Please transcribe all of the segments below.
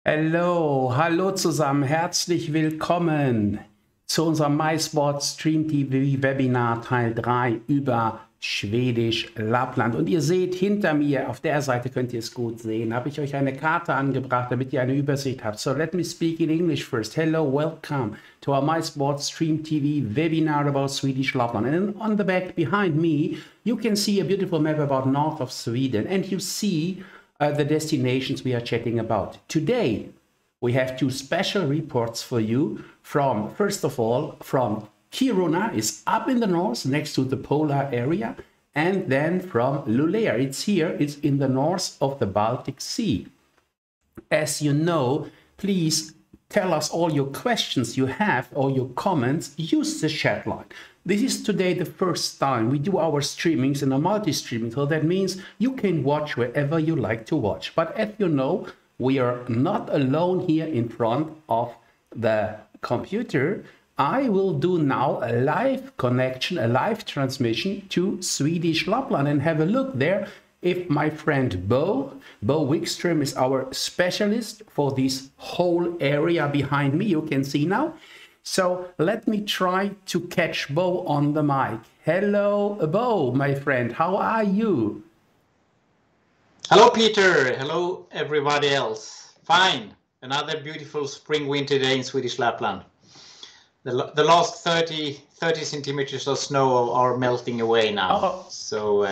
Hallo zusammen, herzlich willkommen zu unserem MICEboard Stream TV Webinar Teil 3 über Schwedisch Lappland. Und ihr seht hinter mir, auf der Seite könnt ihr es gut sehen, habe ich euch eine Karte angebracht, damit ihr eine Übersicht habt. So let me speak in English first. Hello, welcome to our MICEboard Stream TV webinar about Swedish Lapland. And on the back behind me, you can see a beautiful map about north of Sweden, and you see the destinations we are chatting about. Today, we have two special reports for you from, first of all, from Kiruna, is up in the north next to the polar area, and then from Luleå, it's in the north of the Baltic Sea. As you know, please tell us all your questions you have or your comments. Use the chat line. This is today the first time we do our streamings in a multi-streaming, so that means you can watch wherever you like to watch. But as you know, we are not alone here in front of the computer. I will do now a live connection, a live transmission to Swedish Lapland, and have a look there if my friend Bo Wikström is our specialist for this whole area behind me, you can see now. So let me try to catch Bo on the mic. Hello, Bo, my friend. How are you? Hello, Peter. Hello, everybody else. Fine. Another beautiful spring winter day in Swedish Lapland. The last 30 centimeters of snow are melting away now. So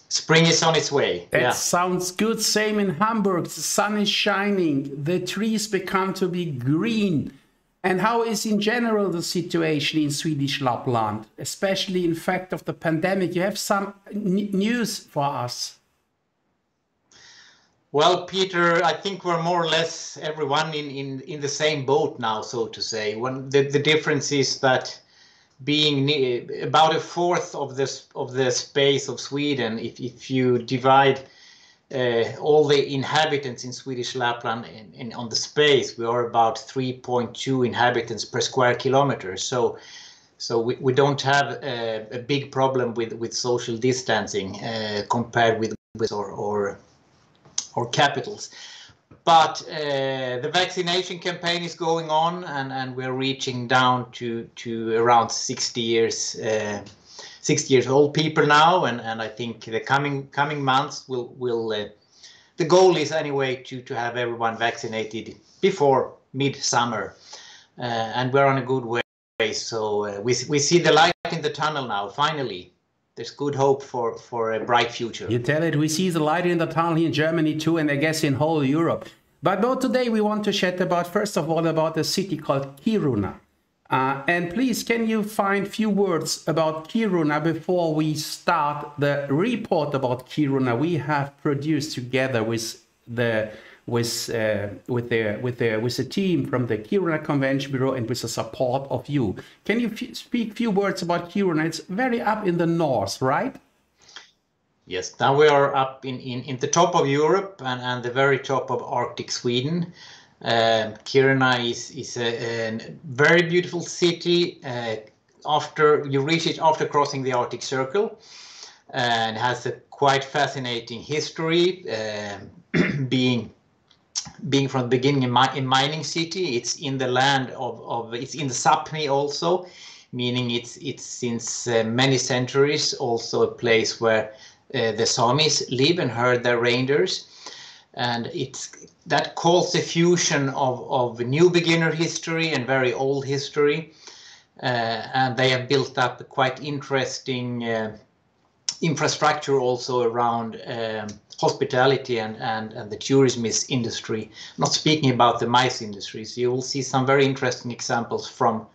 spring is on its way. That sounds good. Same in Hamburg. The sun is shining. The trees become to be green. And how is in general the situation in Swedish Lapland, especially in fact of the pandemic? You have some news for us. Well, Peter, I think we're more or less everyone in the same boat now, so to say. The difference is that being about a fourth of the space of Sweden, if you divide all the inhabitants in Swedish Lapland on the space, we are about 3.2 inhabitants per square kilometer. So we don't have a big problem with social distancing compared with or capitals. But the vaccination campaign is going on, and we're reaching down to around 60 years old people now, and I think the coming months will the goal is anyway to have everyone vaccinated before midsummer, and we're on a good way. So we see the light in the tunnel now. Finally, there's good hope for a bright future. You tell it. We see the light in the tunnel here in Germany too, and I guess in whole Europe. But today we want to chat about, first of all, about a city called Kiruna. And please, can you find few words about Kiruna before we start the report about Kiruna we have produced together with the team from the Kiruna Convention Bureau and with the support of you. Can you speak few words about Kiruna? It's very up in the north, right? Yes, now we are up in the top of Europe and the very top of Arctic Sweden. Kiruna is a very beautiful city. After you reach it after crossing the Arctic Circle, and has a quite fascinating history, being from the beginning a mining city. It's in the land it's in the Sapmi also, meaning it's since many centuries also a place where the Samis live and herd their reindeers. And that calls a fusion of new beginner history and very old history, and they have built up a quite interesting infrastructure also around hospitality and the tourism industry. Not speaking about the mice industry, so you will see some very interesting examples from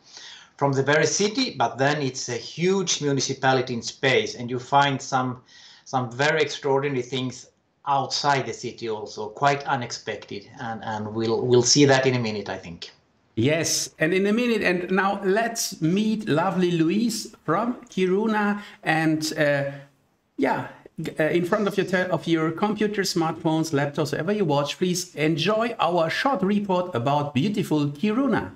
the very city. But then it's a huge municipality in space, and you find some very extraordinary things outside the city also, quite unexpected, and we'll see that in a minute, I think. Yes, and in a minute. And now let's meet lovely Louise from Kiruna, and in front of your computer, smartphones, laptops, wherever you watch, please enjoy our short report about beautiful Kiruna.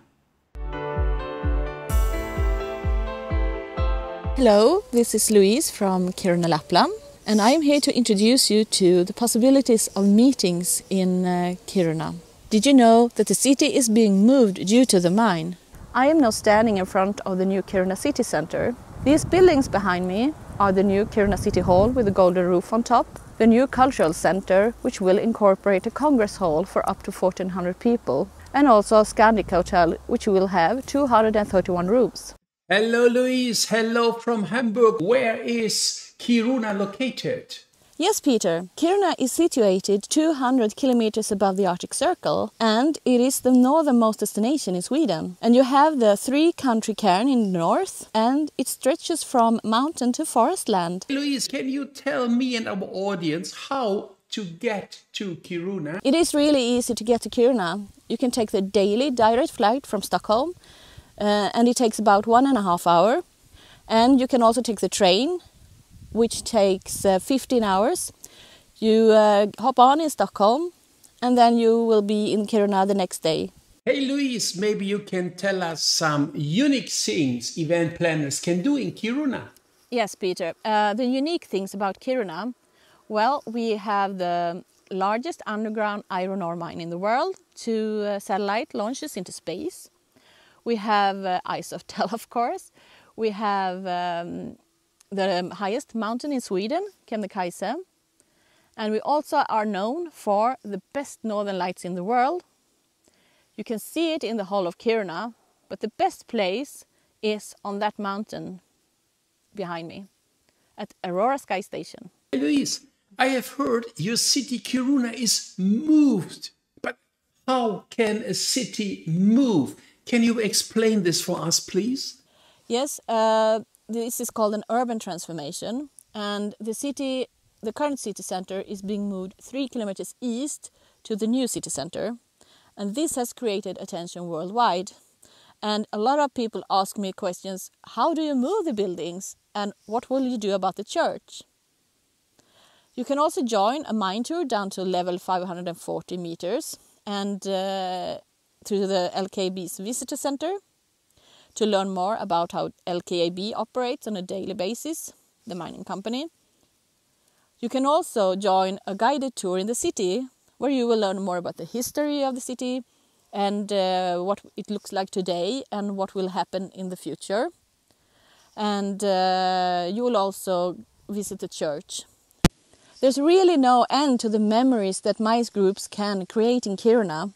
Hello, this is Louise from Kiruna, Lapland. and I am here to introduce you to the possibilities of meetings in Kiruna. Did you know that the city is being moved due to the mine? I am now standing in front of the new Kiruna city center. These buildings behind me are the new Kiruna City Hall with a golden roof on top, the new cultural center which will incorporate a congress hall for up to 1,400 people, and also a Scandic hotel which will have 231 rooms. Hello Louise, hello from Hamburg. Where is Kiruna located? Yes, Peter. Kiruna is situated 200 kilometers above the Arctic Circle, and it is the northernmost destination in Sweden. And you have the three-country cairn in the north, and it stretches from mountain to forest land. Louise, can you tell me and our audience how to get to Kiruna? It is really easy to get to Kiruna. You can take the daily direct flight from Stockholm, and it takes about 1.5 hours. And you can also take the train, which takes 15 hours. You hop on in Stockholm, and then you will be in Kiruna the next day. Hey Louise, maybe you can tell us some unique things event planners can do in Kiruna. Yes, Peter. The unique things about Kiruna, well, we have the largest underground iron ore mine in the world, 2 satellite launches into space. We have MICEboard, of course. We have the highest mountain in Sweden, Kebnekaise. And we also are known for the best northern lights in the world. You can see it in the Hall of Kiruna, but the best place is on that mountain behind me, at Aurora Sky Station. Hey Louise, I have heard your city Kiruna is moved. But how can a city move? Can you explain this for us, please? Yes, this is called an urban transformation, and the current city center is being moved 3 kilometers east to the new city center, and this has created attention worldwide. And a lot of people ask me questions: how do you move the buildings, and what will you do about the church? You can also join a mine tour down to level 540 meters and through the LKAB's visitor center, to learn more about how LKAB operates on a daily basis, the mining company. You can also join a guided tour in the city, where you will learn more about the history of the city and what it looks like today and what will happen in the future. And you will also visit the church. There's really no end to the memories that MICE groups can create in Kiruna.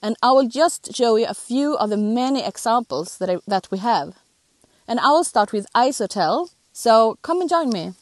And I will just show you a few of the many examples that we have. And I will start with Ice Hotel, so come and join me.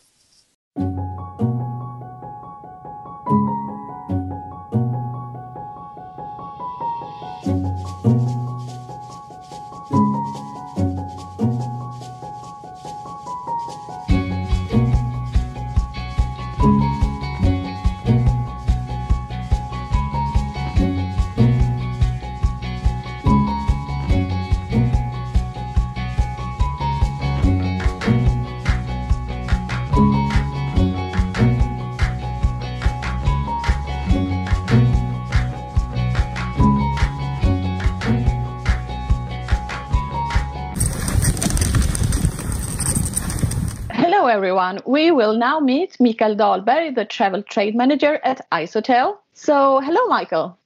Hello everyone, we will now meet Mikael Dahlberg, the travel trade manager at Ice Hotel. So hello Michael.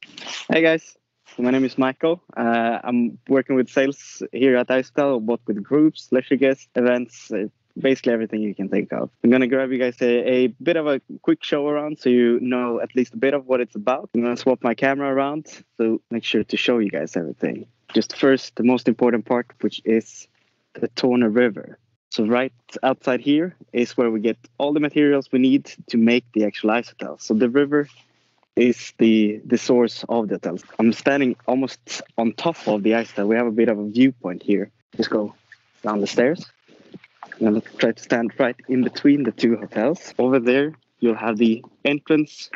Hey guys, my name is Michael. I'm working with sales here at Ice Hotel, both with groups, leisure guests, events, basically everything you can think of. I'm going to grab you guys a bit of a quick show around so you know at least a bit of what it's about. I'm going to swap my camera around, so make sure to show you guys everything. Just first, the most important part, which is the Torne River. So right outside here is where we get all the materials we need to make the actual Ice Hotel. So the river is the source of the hotel. I'm standing almost on top of the Ice Hotel. We have a bit of a viewpoint here. Just go down the stairs. I'm going to try to stand right in between the two hotels. Over there, you'll have the entrance.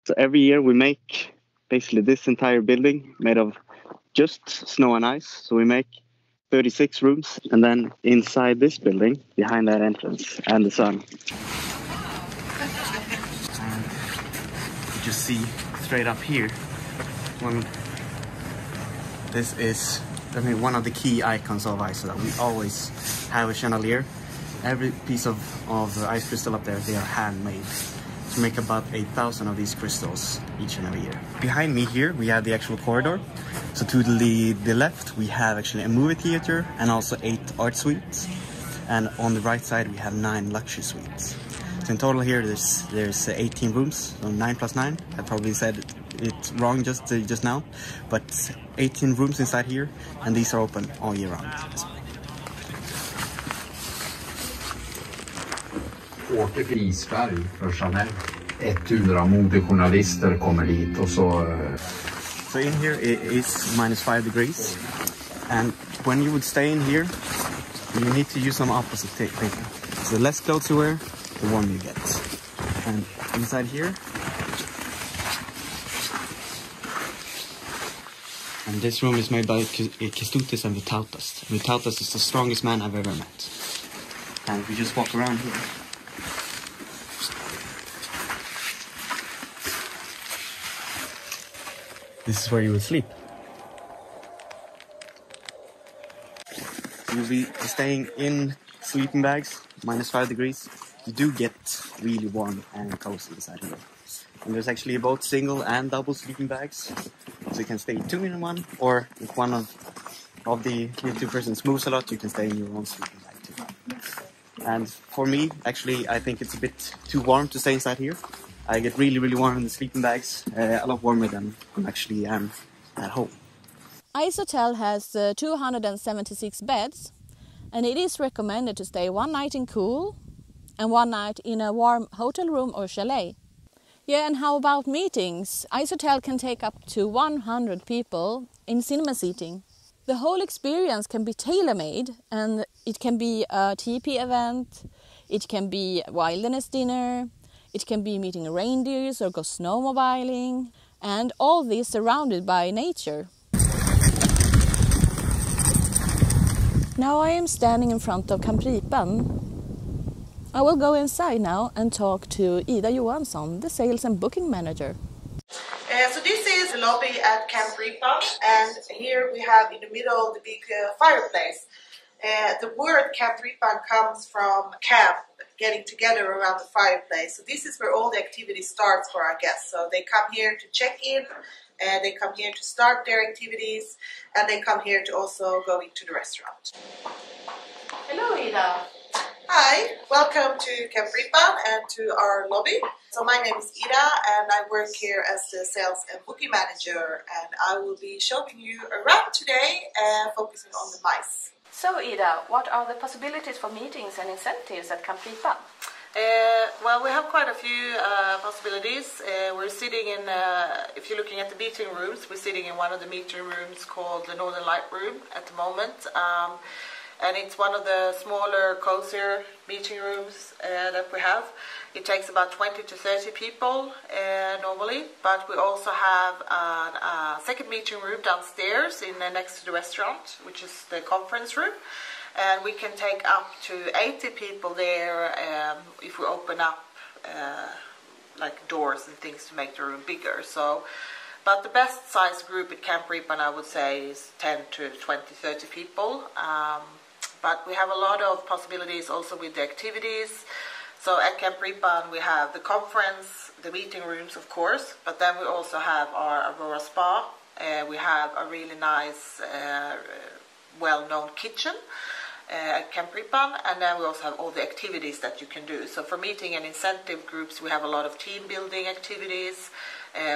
So every year we make basically this entire building made of just snow and ice. So we make 36 rooms, and then inside this building, behind that entrance, and the sun. And you just see straight up here, this is, one of the key icons of Ice, that we always have a chandelier every piece of ice crystal up there, they are handmade to make about 8,000 of these crystals each and every year. Behind me here, we have the actual corridor. So to the left, we have actually a movie theater and also 8 art suites. And on the right side, we have 9 luxury suites. So in total here, there's 18 rooms, so 9 plus 9. I probably said it wrong just now, but 18 rooms inside here, and these are open all year round. Åker till Isberg för Chanel. Ett ur modejournalister kommer dit och så... So in here it is -5 degrees, and when you would stay in here, you need to use some opposite thinking. So the less clothes you wear, the warmer you get. And inside here, and this room is made by Kestutis and Vytautas. Vytautas is the strongest man I've ever met. And if we just walk around here, this is where you would sleep. You'll be staying in sleeping bags, -5 degrees. You do get really warm and cozy inside here. And there's actually both single and double sleeping bags. So you can stay 2 in one, or if one of the 2 persons moves a lot, you can stay in your own sleeping bag too. And for me, actually, I think it's a bit too warm to stay inside here. I get really, really warm in the sleeping bags, a lot warmer than I actually am at home. Ice Hotel has 276 beds, and it is recommended to stay 1 night in cool and 1 night in a warm hotel room or chalet. Yeah, and how about meetings? Ice Hotel can take up to 100 people in cinema seating. The whole experience can be tailor-made, and it can be a TP event, it can be a wilderness dinner, it can be meeting reindeers or go snowmobiling, and all this surrounded by nature. Now I am standing in front of Campripan. I will go inside now and talk to Ida Johansson, the sales and booking manager. So this is the lobby at Campripan, and here we have in the middle the big fireplace. The word Campripan comes from camp, getting together around the fireplace. So this is where all the activity starts for our guests. So they come here to check in, they come here to start their activities, and they come here to also go into the restaurant. Hello Ida. Hi, welcome to Campripan and to our lobby. So my name is Ida and I work here as the sales and booking manager, and I will be showing you around today focusing on the mice. So Ida, what are the possibilities for meetings and incentives at Campripan? Well, we have quite a few possibilities. We're sitting in, if you're looking at the meeting rooms, we're sitting in one of the meeting rooms called the Northern Light Room at the moment. And it's one of the smaller, cozier meeting rooms that we have. It takes about 20 to 30 people normally, but we also have a second meeting room downstairs next to the restaurant, which is the conference room. And we can take up to 80 people there if we open up like doors and things to make the room bigger. But the best size group at Campripan, I would say, is 10 to 20, 30 people. But we have a lot of possibilities also with the activities. So at Campripan we have the conference, the meeting rooms of course, but then we also have our Aurora Spa. We have a really nice, well-known kitchen at Campripan, and then we also have all the activities that you can do. So for meeting and incentive groups we have a lot of team building activities.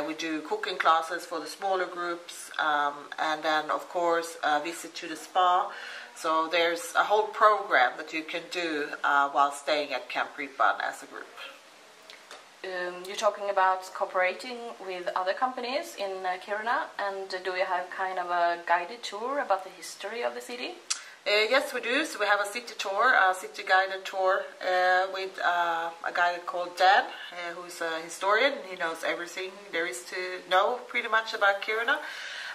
We do cooking classes for the smaller groups, and then of course a visit to the spa. So there's a whole program that you can do while staying at Campripan as a group. You're talking about cooperating with other companies in Kiruna, and do you have kind of a guided tour about the history of the city? Yes, we do. So we have a city tour, a city guided tour with a guy called Dan, who's a historian. He knows everything there is to know pretty much about Kiruna.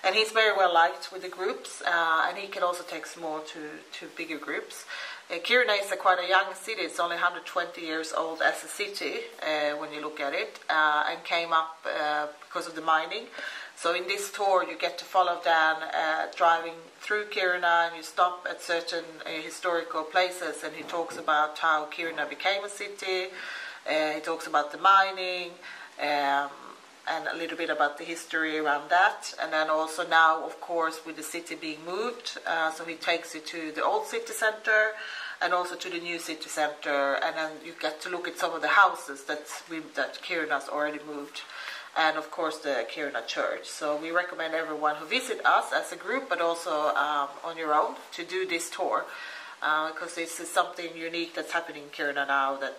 And he's very well liked with the groups, and he can also take small to bigger groups. Kiruna is quite a young city. It's only 120 years old as a city when you look at it, and came up because of the mining. So in this tour you get to follow Dan driving through Kiruna, and you stop at certain historical places, and he talks about how Kiruna became a city, he talks about the mining, and a little bit about the history around that. And then also now, of course, with the city being moved, so he takes you to the old city center and also to the new city center, and then you get to look at some of the houses that Kiruna's already moved, and of course the Kiruna church. So we recommend everyone who visit us as a group, but also on your own, to do this tour, because this is something unique that's happening in Kiruna now that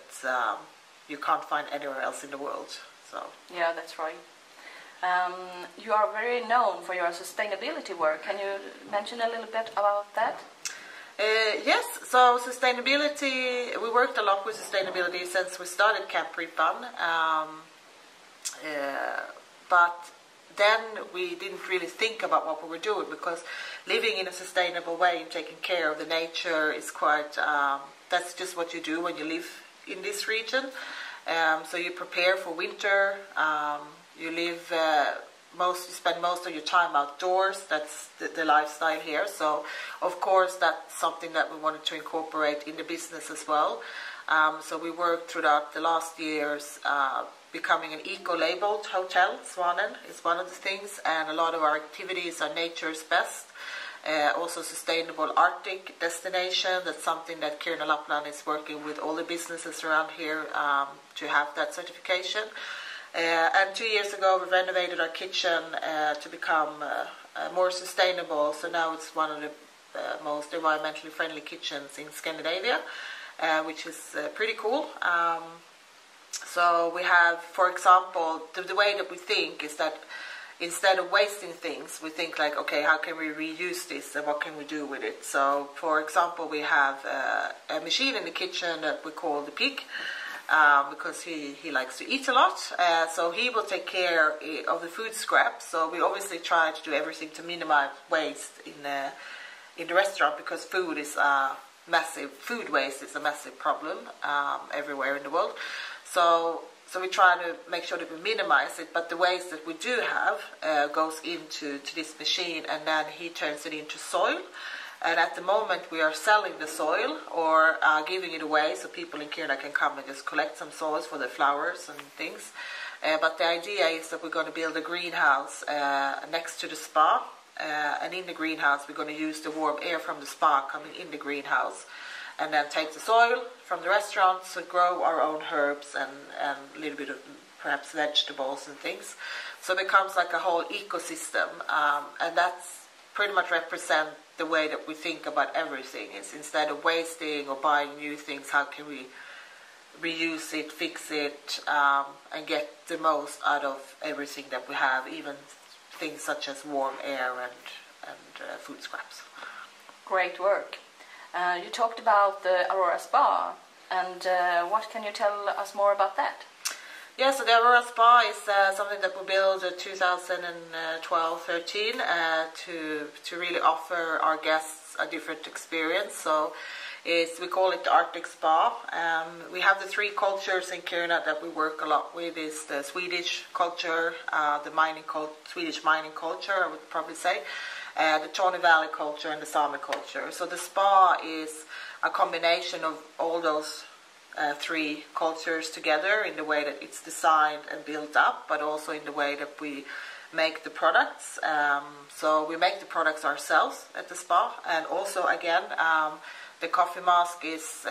you can't find anywhere else in the world. So. Yeah, that's right. You are very known for your sustainability work. Can you mention a little bit about that? Yes, so sustainability, we worked a lot with sustainability since we started Camp Ripan, but then we didn't really think about what we were doing, because living in a sustainable way and taking care of the nature is quite, that's just what you do when you live in this region. So you prepare for winter, you live you spend most of your time outdoors. That's the lifestyle here. So of course that's something that we wanted to incorporate in the business as well. So we worked throughout the last years becoming an eco-labeled hotel. Svanen is one of the things, and a lot of our activities are nature's best. Also sustainable Arctic destination. That's something that Kiruna Lapland is working with all the businesses around here to have that certification. And 2 years ago we renovated our kitchen to become more sustainable. So now it's one of the most environmentally friendly kitchens in Scandinavia, which is pretty cool. So we have, for example, the way that we think is that instead of wasting things, we think like, okay, how can we reuse this and what can we do with it? So, for example, we have a machine in the kitchen that we call the pig, because he likes to eat a lot. So he will take care of the food scraps. So we obviously try to do everything to minimize waste in the restaurant, because food waste is a massive problem everywhere in the world. So we try to make sure that we minimize it, but the waste that we do have goes into this machine, and then he turns it into soil. And at the moment we are selling the soil or giving it away, so people in Kiruna can come and just collect some soils for their flowers and things. But the idea is that we're going to build a greenhouse next to the spa, and in the greenhouse we're going to use the warm air from the spa coming in the greenhouse, and then take the soil from the restaurants to grow our own herbs and a little bit of perhaps vegetables and things. So it becomes like a whole ecosystem, and that's pretty much represent the way that we think about everything. Is instead of wasting or buying new things, how can we reuse it, fix it, and get the most out of everything that we have, even things such as warm air and food scraps. Great work. You talked about the Aurora Spa, and what can you tell us more about that? Yeah, so the Aurora Spa is something that we built in 2012-13 to really offer our guests a different experience. So we call it the Arctic Spa. We have the three cultures in Kiruna that we work a lot with. Is the Swedish culture, the Swedish mining culture, I would probably say, the Torney Valley culture, and the Sami culture. So the spa is a combination of all those three cultures together in the way that it's designed and built up, but also in the way that we make the products. So we make the products ourselves at the spa, and also again the coffee mask is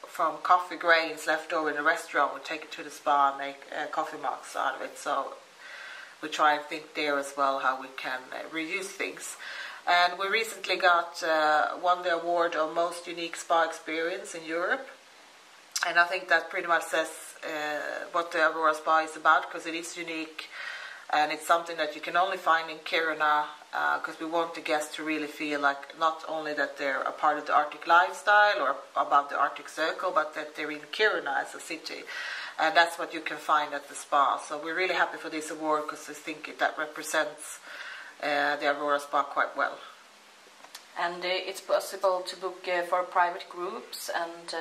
from coffee grains left over in the restaurant. We take it to the spa and make coffee masks out of it. So we try and think there as well how we can reuse things. And we recently won the award of most unique spa experience in Europe. And I think that pretty much says what the Aurora Spa is about, because it is unique and it's something that you can only find in Kiruna, because we want the guests to really feel like not only that they're a part of the Arctic lifestyle or above the Arctic Circle, but that they're in Kiruna as a city. And that's what you can find at the spa. So we're really happy for this award, because I think that represents the Aurora Spa quite well. And it's possible to book for private groups and...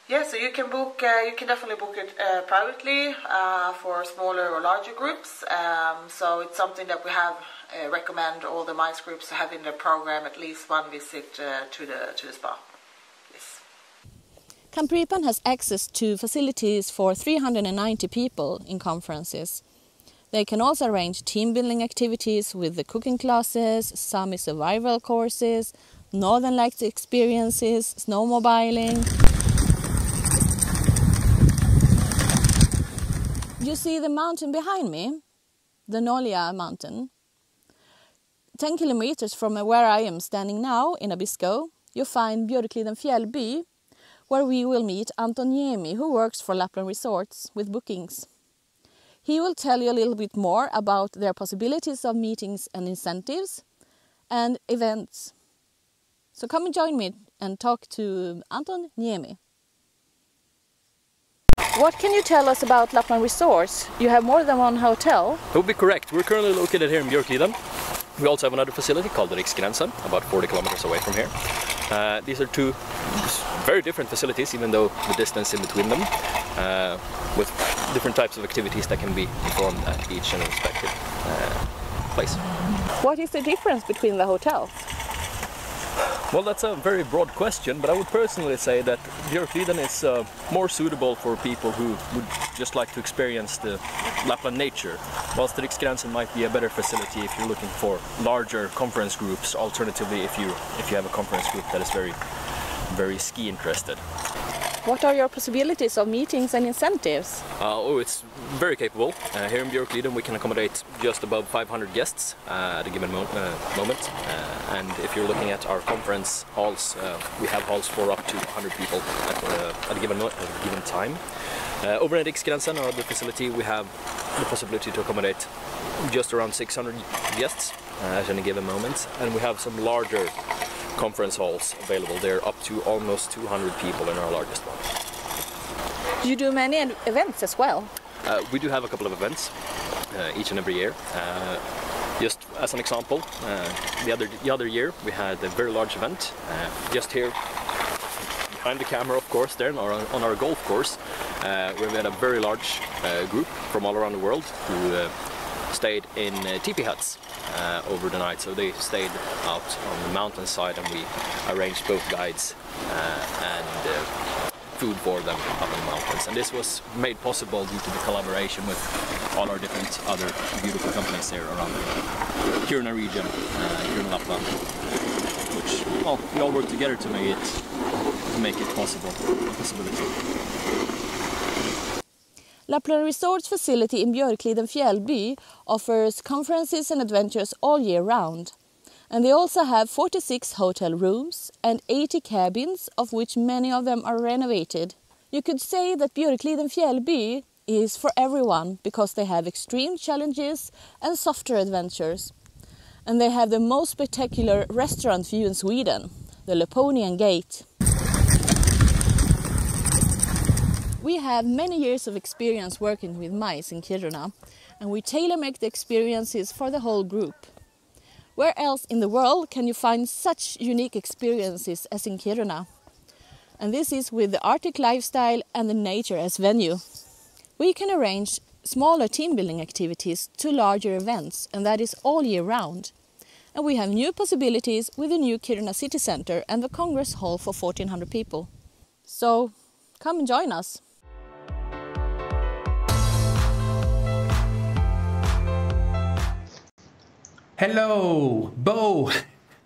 Yeah, so you can book. You can definitely book it privately for smaller or larger groups. So it's something that we have recommend all the MICE groups to have in their program at least one visit to the spa. Yes. Camp Ripan has access to facilities for 390 people in conferences. They can also arrange team building activities with the cooking classes, Sami survival courses, Northern Lights experiences, snowmobiling. You see the mountain behind me, the Luleå mountain. 10 kilometers from where I am standing now in Abisko, you find Björkliden Fjällby, where we will meet Anton Niemi, who works for Lapland Resorts with bookings. He will tell you a little bit more about their possibilities of meetings and incentives and events. So come and join me and talk to Anton Niemi. What can you tell us about Lapland Resorts? You have more than one hotel. That would be correct. We're currently located here in Björkliden. We also have another facility called the Riksgränsen, about 40 kilometers away from here. These are two very different facilities, even though the distance in between them, with different types of activities that can be performed at each and respective place. What is the difference between the hotels? Well, that's a very broad question, but I would personally say that Björkliden is more suitable for people who would just like to experience the Lapland nature, whilst the Riksgränsen might be a better facility if you're looking for larger conference groups, alternatively if you have a conference group that is very ski interested. What are your possibilities of meetings and incentives? It's very capable. Here in Björkliden we can accommodate just above 500 guests at a given moment. And if you're looking at our conference halls, we have halls for up to 100 people at a given time. Over at Riksgränsen, our other facility, we have the possibility to accommodate just around 600 guests at any given moment. And we have some larger conference halls available there, up to almost 200 people in our largest one. You do many events as well? We do have a couple of events each and every year. Just as an example, the other year we had a very large event just here behind the camera, of course, there on our golf course, where we had a very large group from all around the world who stayed in teepee huts over the night. So they stayed out on the mountainside, and we arranged both guides and food for them up in the mountains. And this was made possible due to the collaboration with all our different other beautiful companies here around the Kiruna region, Kiruna and Lapland, which, well, we all work together to make it possible, a possibility. Lapland Resorts facility in Björkliden Fjällby offers conferences and adventures all year round. And they also have 46 hotel rooms and 80 cabins, of which many of them are renovated. You could say that Björkliden Fjällby is for everyone, because they have extreme challenges and softer adventures. And they have the most spectacular restaurant view in Sweden, the Laponian Gate. We have many years of experience working with MICE in Kiruna, and we tailor-make the experiences for the whole group. Where else in the world can you find such unique experiences as in Kiruna? And this is with the Arctic lifestyle and the nature as venue. We can arrange smaller team building activities to larger events, and that is all year round. And we have new possibilities with the new Kiruna City Center and the Congress Hall for 1,400 people. So come and join us. Hello, Bo.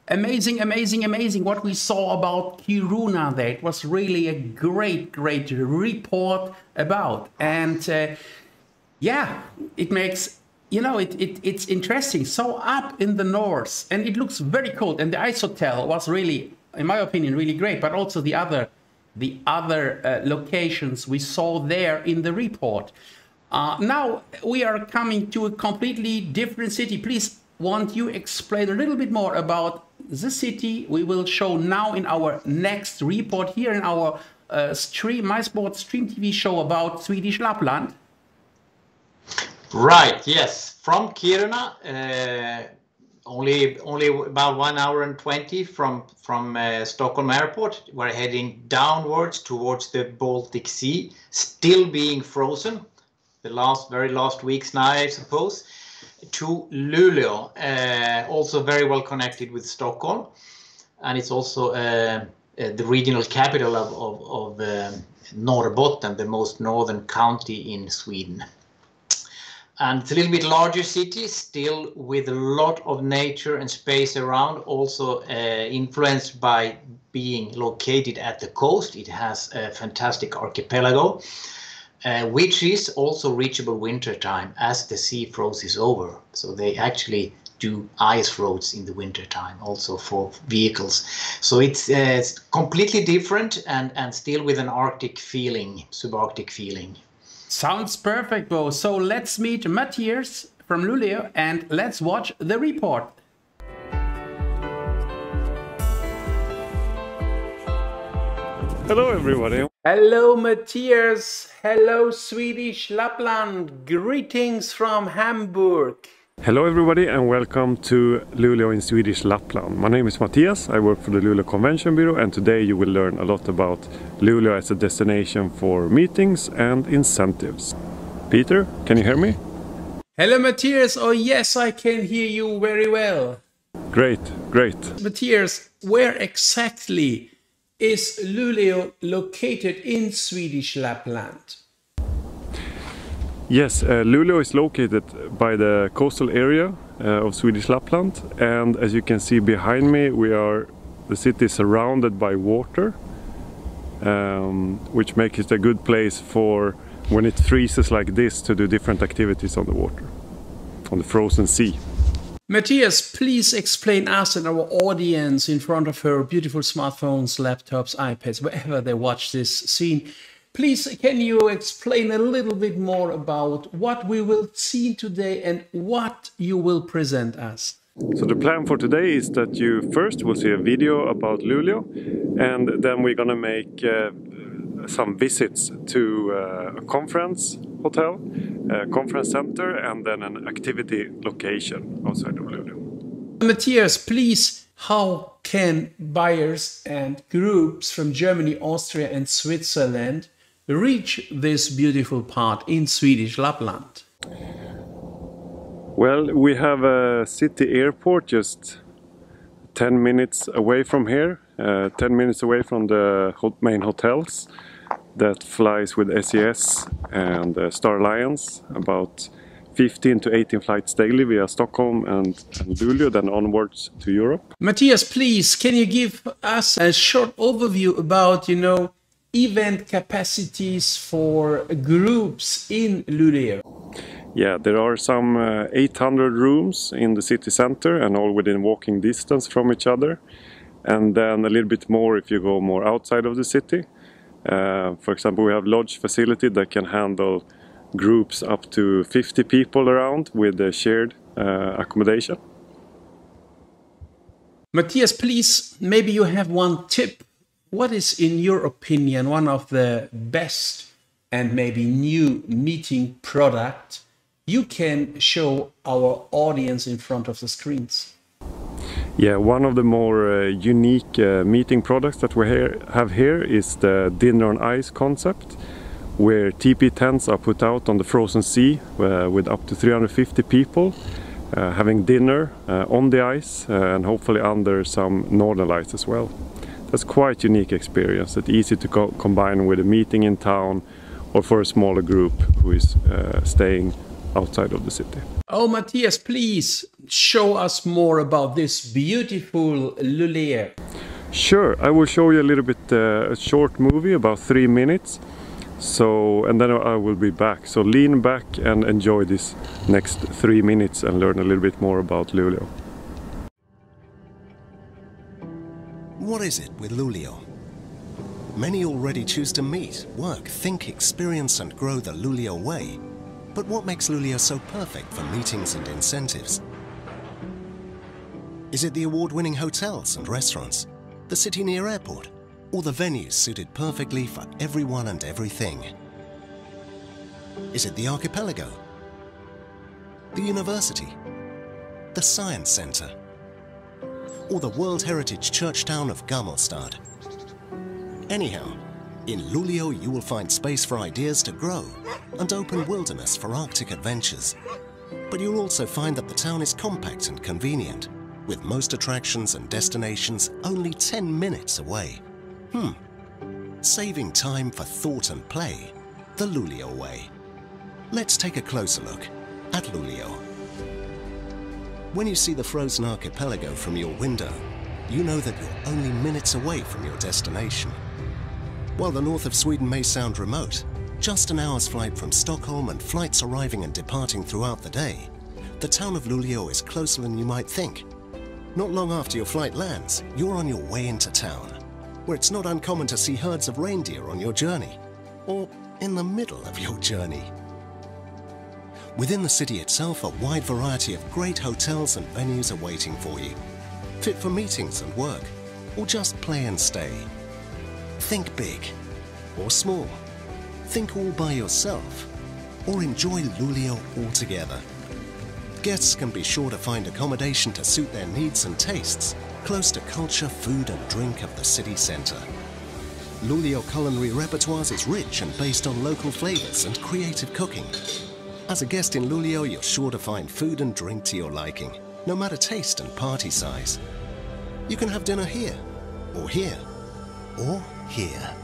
Amazing, amazing, amazing what we saw about Kiruna there. It was really a great report about. And yeah, it makes, you know, it's interesting. So up in the north, and it looks very cool. And the ice hotel was really, in my opinion, really great. But also the other locations we saw there in the report. Now we are coming to a completely different city. Please, won't you explain a little bit more about the city we will show now in our next report here in our MICEboard Stream TV show about Swedish Lapland? Right, yes. From Kiruna, only about 1 hour and 20 from Stockholm Airport. We're heading downwards towards the Baltic Sea, still being frozen. The very last weeks now, I suppose, to Luleå, also very well connected with Stockholm, and it's also the regional capital of Norrbotten, the most northern county in Sweden. And it's a little bit larger city, still with a lot of nature and space around, also influenced by being located at the coast. It has a fantastic archipelago, which is also reachable wintertime as the sea freezes over. So they actually do ice roads in the wintertime also for vehicles. So it's completely different and still with an Arctic feeling, subarctic feeling. Sounds perfect, Bo. So let's meet Matthias from Luleå and let's watch the report. Hello everybody. Hello Matthias. Hello Swedish Lapland. Greetings from Hamburg. Hello everybody and welcome to Luleå in Swedish Lapland. My name is Matthias, I work for the Luleå Convention Bureau, and today you will learn a lot about Luleå as a destination for meetings and incentives. Peter, can you hear me? Hello Matthias. Oh yes, I can hear you very well. Great, great. Matthias, where exactly is Luleå located in Swedish Lapland? Yes, Luleå is located by the coastal area of Swedish Lapland, and as you can see behind me, the city is surrounded by water, which makes it a good place for when it freezes like this to do different activities on the water, on the frozen sea. Matthias, please explain us and our audience in front of her beautiful smartphones, laptops, iPads, wherever they watch this scene. Please, can you explain a little bit more about what we will see today and what you will present us? So the plan for today is that you first will see a video about Luleå, and then we're gonna make some visits to a conference hotel, a conference center, and then an activity location outside of Luleå. Matthias, please, how can buyers and groups from Germany, Austria and Switzerland reach this beautiful part in Swedish Lapland? Well, we have a city airport just 10 minutes away from here, 10 minutes away from the main hotels that flies with SES and Star Alliance, about 15 to 18 flights daily via Stockholm and Luleå, then onwards to Europe. Matthias, please, can you give us a short overview about, event capacities for groups in Luleå? Yeah, there are some 800 rooms in the city center and all within walking distance from each other. And then a little bit more if you go more outside of the city. For example, we have lodge facility that can handle groups up to 50 people around with a shared accommodation. Matthias, please, maybe you have one tip. What is, in your opinion, one of the best and maybe new meeting product you can show our audience in front of the screens? Yeah, one of the more unique meeting products that we have here is the dinner on ice concept, where TP tents are put out on the frozen sea with up to 350 people having dinner on the ice and hopefully under some northern lights as well. That's quite unique experience. It's easy to combine with a meeting in town or for a smaller group who is staying outside of the city. Oh, Matthias, please show us more about this beautiful Luleå. Sure, I will show you a little bit a short movie, about 3 minutes. And then I will be back. So lean back and enjoy this next 3 minutes and learn a little bit more about Luleå. What is it with Luleå? Many already choose to meet, work, think, experience and grow the Luleå way. But what makes Luleå so perfect for meetings and incentives? Is it the award-winning hotels and restaurants, the city near airport, or the venues suited perfectly for everyone and everything? Is it the archipelago, the university, the Science Centre, or the World Heritage Church town of Gammelstad. Anyhow, in Luleå you will find space for ideas to grow and open wilderness for Arctic adventures. But you'll also find that the town is compact and convenient, with most attractions and destinations only 10 minutes away. Saving time for thought and play, the Luleå way. Let's take a closer look at Luleå. When you see the frozen archipelago from your window, you know that you're only minutes away from your destination. While the north of Sweden may sound remote, just an hour's flight from Stockholm and flights arriving and departing throughout the day, the town of Luleå is closer than you might think. Not long after your flight lands, you're on your way into town, where it's not uncommon to see herds of reindeer on your journey, or in the middle of your journey. Within the city itself, a wide variety of great hotels and venues are waiting for you, fit for meetings and work, or just play and stay. Think big or small. Think all by yourself, or enjoy Luleå altogether. Guests can be sure to find accommodation to suit their needs and tastes, close to culture, food and drink of the city centre. Luleå culinary repertoire is rich and based on local flavours and creative cooking. As a guest in Luleå, you're sure to find food and drink to your liking, no matter taste and party size. You can have dinner here, or here, or here.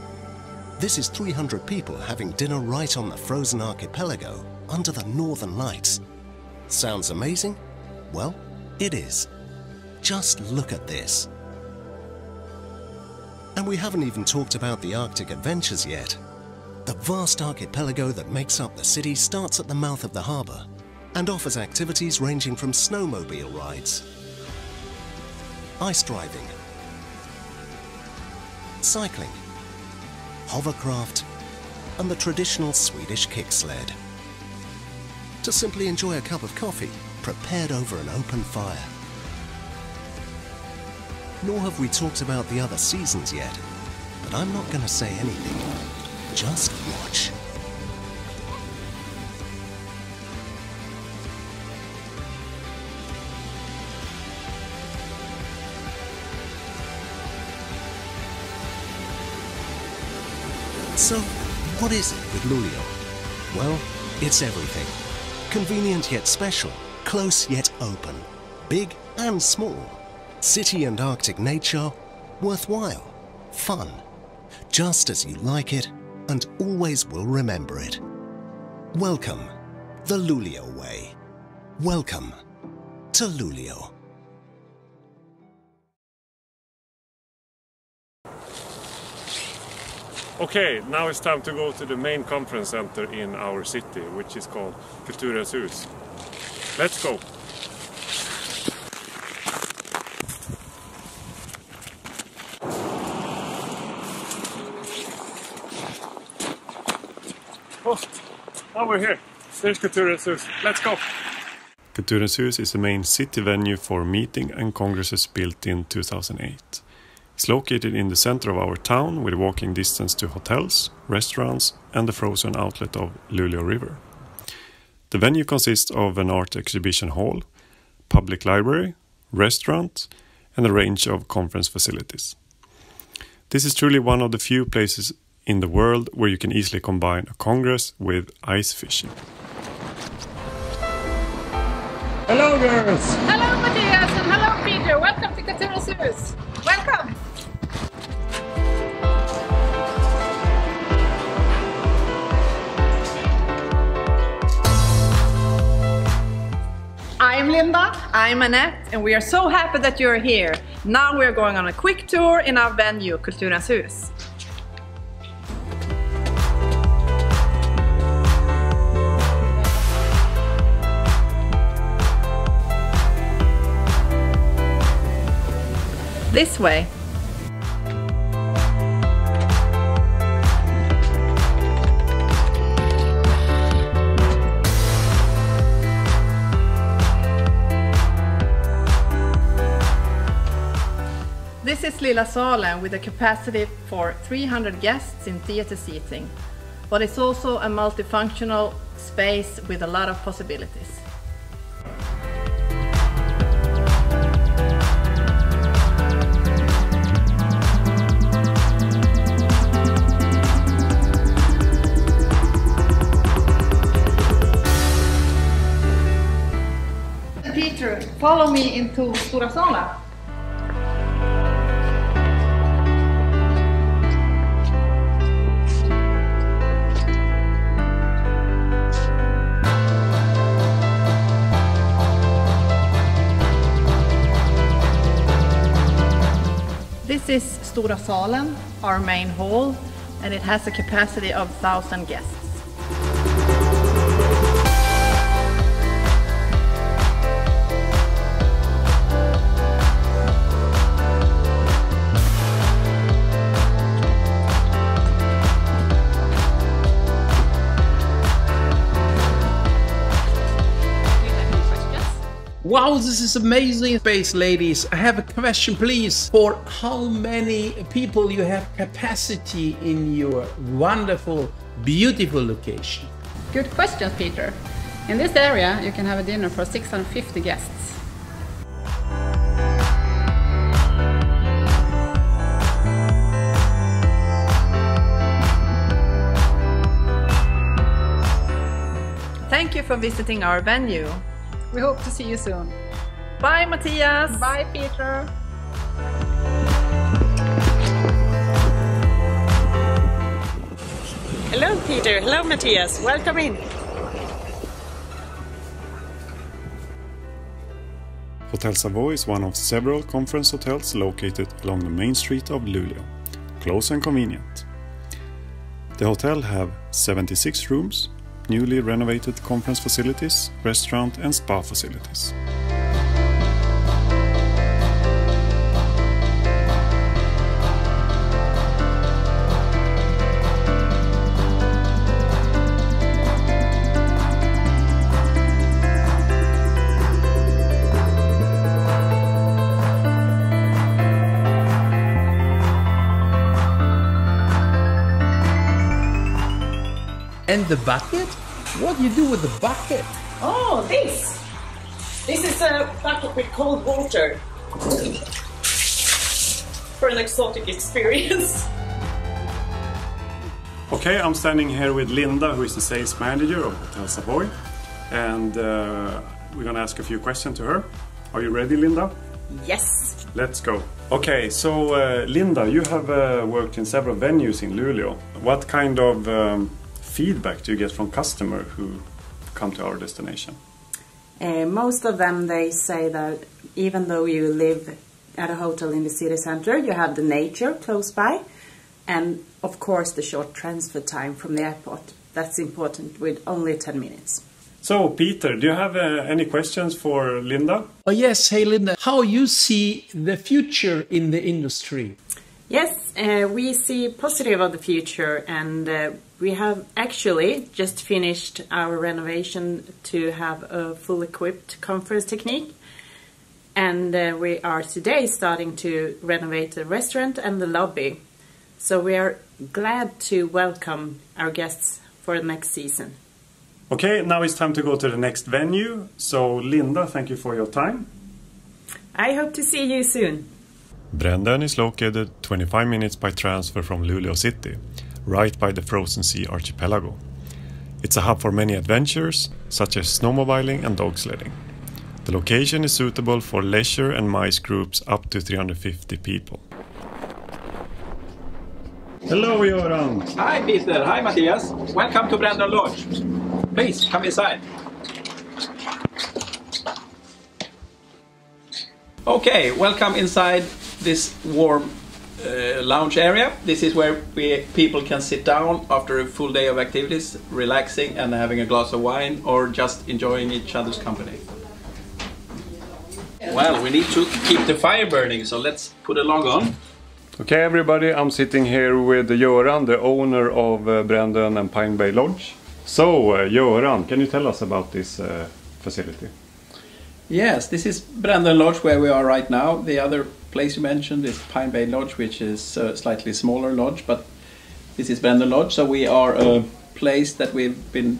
This is 300 people having dinner right on the frozen archipelago under the northern lights. Sounds amazing? Well, it is. Just look at this. And we haven't even talked about the Arctic adventures yet. The vast archipelago that makes up the city starts at the mouth of the harbour and offers activities ranging from snowmobile rides, ice driving, cycling, hovercraft, and the traditional Swedish kicksled. To simply enjoy a cup of coffee prepared over an open fire. Nor have we talked about the other seasons yet, but I'm not going to say anything. Just watch. So, what is it with Luleå? Well, it's everything. Convenient yet special, close yet open, big and small, city and Arctic nature, worthwhile, fun, just as you like it and always will remember it. Welcome, the Luleå way. Welcome to Luleå. Okay, now it's time to go to the main conference center in our city, which is called Kulturens hus. Let's go! Oh, now we're here. There's Kulturens hus. Let's go! Kulturens hus is the main city venue for meeting and congresses built in 2008. It's located in the center of our town with walking distance to hotels, restaurants and the frozen outlet of Luleå River. The venue consists of an art exhibition hall, public library, restaurant and a range of conference facilities. This is truly one of the few places in the world where you can easily combine a congress with ice fishing. Hello girls! Hello Mattias and hello Peter! Welcome to Kulturens hus! Welcome! I'm Linda. I'm Annette and we are so happy that you're here. Now we're going on a quick tour in our venue, Kulturens hus. This way. This is Lilla Salen with a capacity for 300 guests in theater seating, but it's also a multifunctional space with a lot of possibilities. follow me into Stora salen. This is Stora salen, our main hall, and it has a capacity of 1,000 guests. Wow, this is amazing space, ladies. I have a question, please. For how many people you have capacity in your wonderful, beautiful location? Good question, Peter. In this area, you can have a dinner for 650 guests. Thank you for visiting our venue. We hope to see you soon. Bye, Matthias. Bye, Peter. Hello, Peter. Hello, Matthias. Welcome in. Hotel Savoy is one of several conference hotels located along the main street of Luleå, close and convenient. The hotel have 76 rooms, newly renovated conference facilities, restaurant and spa facilities. And the bucket? What do you do with the bucket? Oh, this! This is a bucket with cold water for an exotic experience. Okay, I'm standing here with Linda, who is the sales manager of Hotel Savoy, and we're gonna ask a few questions to her. Are you ready, Linda? Yes. Let's go. Okay, so Linda, you have worked in several venues in Luleå. What kind of feedback do you get from customers who come to our destination? Most of them, they say that even though you live at a hotel in the city center, you have the nature close by, and of course the short transfer time from the airport. That's important, with only 10 minutes. So Peter, do you have any questions for Linda? Oh yes, hey Linda, how you see the future in the industry? Yes, we see positive of the future, and we have actually just finished our renovation to have a full equipped conference technique, and we are today starting to renovate the restaurant and the lobby. So we are glad to welcome our guests for the next season. Okay, now it's time to go to the next venue. So Linda, thank you for your time. I hope to see you soon. Brändön is located 25 minutes by transfer from Luleå city, right by the Frozen Sea archipelago. It's a hub for many adventures, such as snowmobiling and dog sledding. The location is suitable for leisure and MICE groups up to 350 people. Hello, Göran. Hi, Peter. Hi, Matthias. Welcome to Brändön Lodge. Please, come inside. Okay, welcome inside this warm lounge area. This is where people can sit down after a full day of activities, relaxing and having a glass of wine or just enjoying each other's company. Well, we need to keep the fire burning, so let's put a log on. Okay, everybody, I'm sitting here with Göran, the owner of Brändön and Pine Bay Lodge. So, Göran, can you tell us about this facility? Yes, this is Brändön Lodge where we are right now. The other place you mentioned is Pine Bay Lodge, which is a slightly smaller lodge, but this is Brändön Lodge. So we are a place that we've been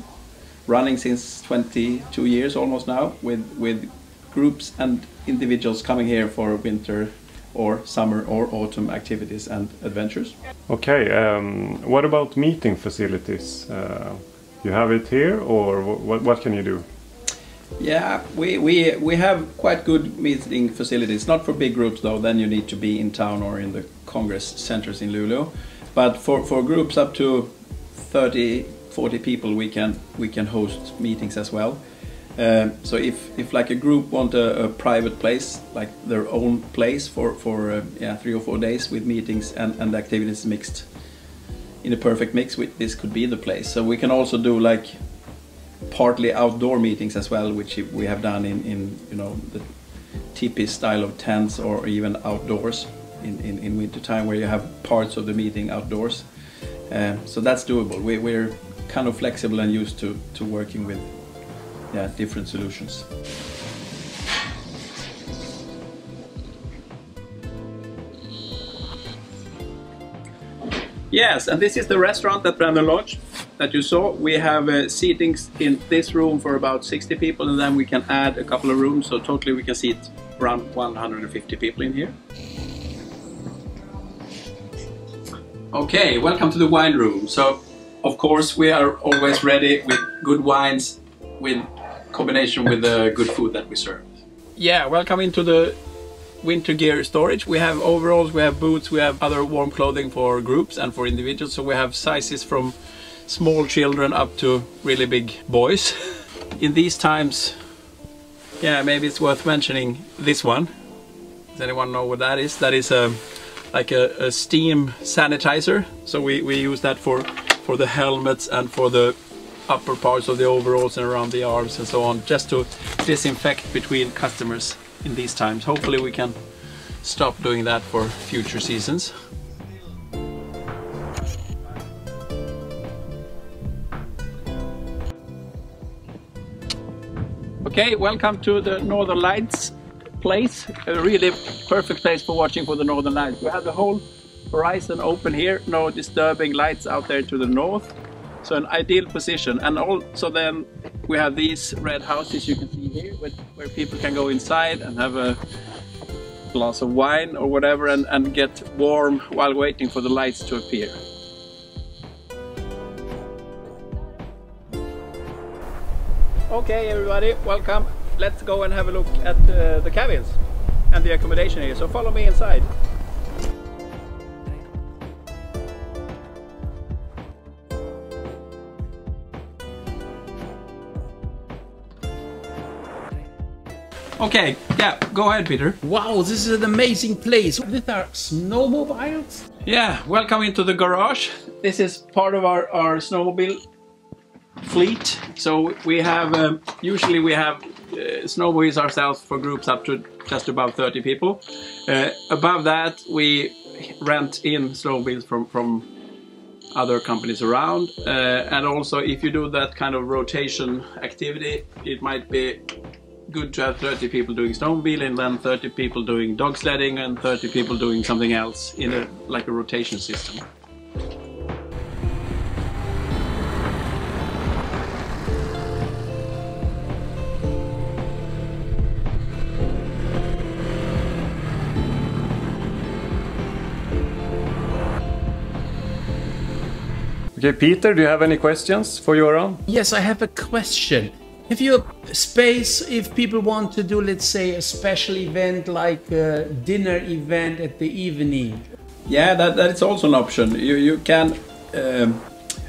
running since 22 years almost now, with groups and individuals coming here for winter or summer or autumn activities and adventures. Okay, what about meeting facilities? You have it here, or what can you do? Yeah, we have quite good meeting facilities. Not for big groups though, then you need to be in town or in the Congress centers in Luleå. But for groups up to 30, 40 people we can host meetings as well. So if like a group want a private place, like their own place for 3 or 4 days with meetings and activities mixed in a perfect mix, this could be the place. So we can also do like partly outdoor meetings as well, which we have done in you know, the teepee style of tents, or even outdoors in winter time where you have parts of the meeting outdoors. So that's doable. We're kind of flexible and used to working with different solutions. Yes, and this is the restaurant at Brandon Lodge that you saw. We have seatings in this room for about 60 people, and then we can add a couple of rooms, so totally we can seat around 150 people in here. Okay, welcome to the wine room. So, of course, we are always ready with good wines with combination with the good food that we serve. Yeah, welcome into the winter gear storage. We have overalls, we have boots, we have other warm clothing for groups and for individuals. So we have sizes from small children up to really big boys. In these times, yeah, maybe it's worth mentioning this one. Does anyone know what that is? That is like a steam sanitizer. So we use that for the helmets and for the upper parts of the overalls and around the arms and so on, just to disinfect between customers in these times. Hopefully we can stop doing that for future seasons. Okay, welcome to the Northern Lights place. A really perfect place for watching for the Northern Lights. We have the whole horizon open here, no disturbing lights out there to the north. So an ideal position. And also then we have these red houses you can see here where people can go inside and have a glass of wine or whatever and get warm while waiting for the lights to appear. Okay everybody, welcome. Let's go and have a look at the cabins and the accommodation here. So follow me inside. Okay, yeah, go ahead, Peter. Wow, this is an amazing place. These are snowmobiles? Yeah, welcome into the garage. This is part of our snowmobile fleet. So we have, usually we have snowmobiles ourselves for groups up to just above 30 people. Above that, we rent in snowmobiles from other companies around. And also, if you do that kind of rotation activity, it might be good to have 30 people doing snowmobile and then 30 people doing dog sledding and 30 people doing something else in like a rotation system. Okay, Peter, do you have any questions for Göran? Yes, I have a question. Have you a space if people want to do, let's say, a special event like a dinner event at the evening? Yeah, that is also an option. You can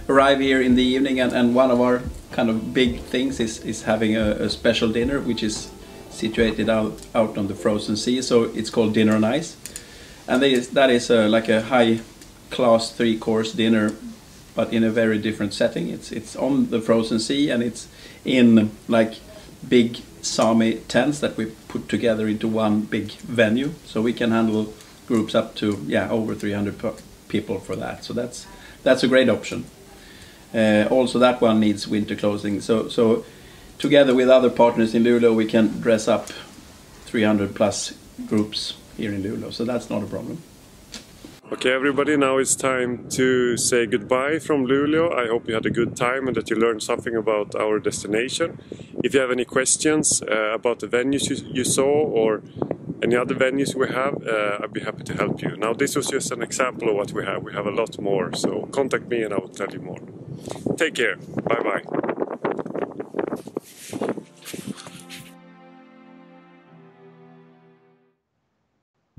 arrive here in the evening and one of our kind of big things is having a special dinner which is situated out on the frozen sea, so it's called Dinner on Ice. And that is like a high class 3-course dinner, but in a very different setting. It's on the frozen sea and it's in like big Sami tents that we put together into one big venue, so we can handle groups up to over 300 people for that. So that's a great option. Also that one needs winter clothing, so together with other partners in Luleå we can dress up 300 plus groups here in Luleå, so that's not a problem. Okay everybody, now it's time to say goodbye from Luleå. I hope you had a good time and that you learned something about our destination. If you have any questions about the venues you saw or any other venues we have, I'd be happy to help you. Now this was just an example of what we have. We have a lot more, so contact me and I will tell you more. Take care, bye bye.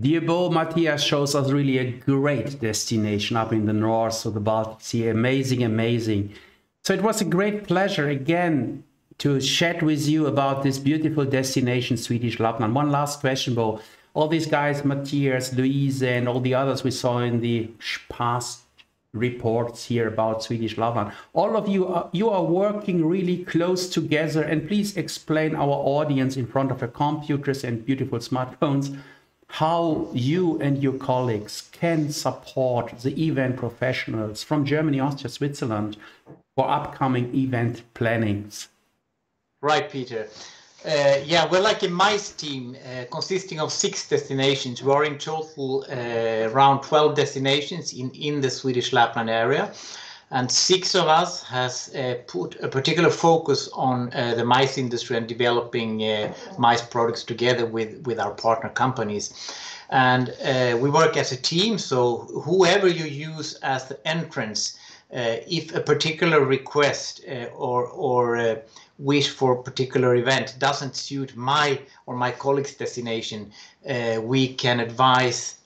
Dear Bo, Matthias shows us really a great destination up in the north, so the Baltic Sea. Amazing, amazing. So it was a great pleasure again to chat with you about this beautiful destination, Swedish Lapland. One last question, Bo. All these guys, Matthias, Louise, and all the others we saw in the past reports here about Swedish Lapland, all of you, you are working really close together. And please explain our audience in front of the computers and beautiful smartphones how you and your colleagues can support the event professionals from Germany, Austria, Switzerland for upcoming event plannings. Right, Peter. Yeah, we're like a MICE team consisting of 6 destinations. We are in total around 12 destinations in the Swedish Lapland area. And 6 of us has put a particular focus on the MICE industry and developing MICE products together with our partner companies. And we work as a team, so whoever you use as the entrance, if a particular request or wish for a particular event doesn't suit my or my colleague's destination, we can advise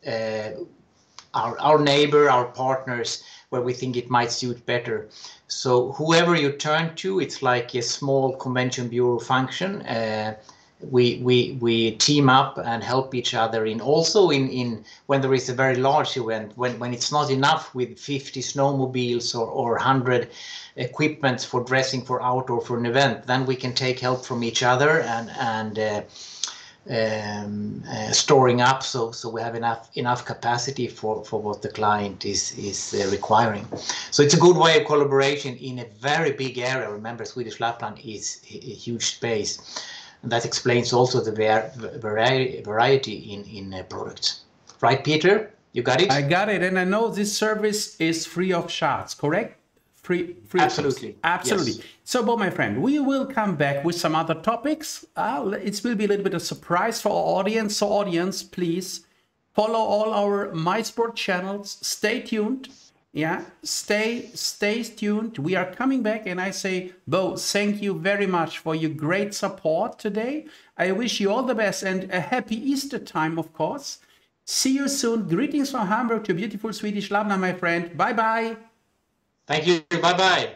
our neighbor, our partners, where we think it might suit better. So whoever you turn to, it's like a small convention bureau function. We team up and help each other in also in when there is a very large event, when it's not enough with 50 snowmobiles or 100 equipments for dressing for outdoor for an event, then we can take help from each other and storing up so we have enough capacity for what the client is requiring. So it's a good way of collaboration in a very big area. Remember, Swedish Lapland is a huge space. And that explains also the variety in products. Right, Peter? You got it? I got it. And I know this service is free of charge, correct? Free Absolutely. Absolutely. Yes. So, Bo, my friend, we will come back with some other topics. It will be a little bit of surprise for our audience. So, audience, please follow all our MICEboard channels. Stay tuned. Yeah, stay tuned. We are coming back, and I say, Bo, thank you very much for your great support today. I wish you all the best and a happy Easter time, of course. See you soon. Greetings from Hamburg to beautiful Swedish Lapland, my friend. Bye-bye. Thank you. Bye-bye.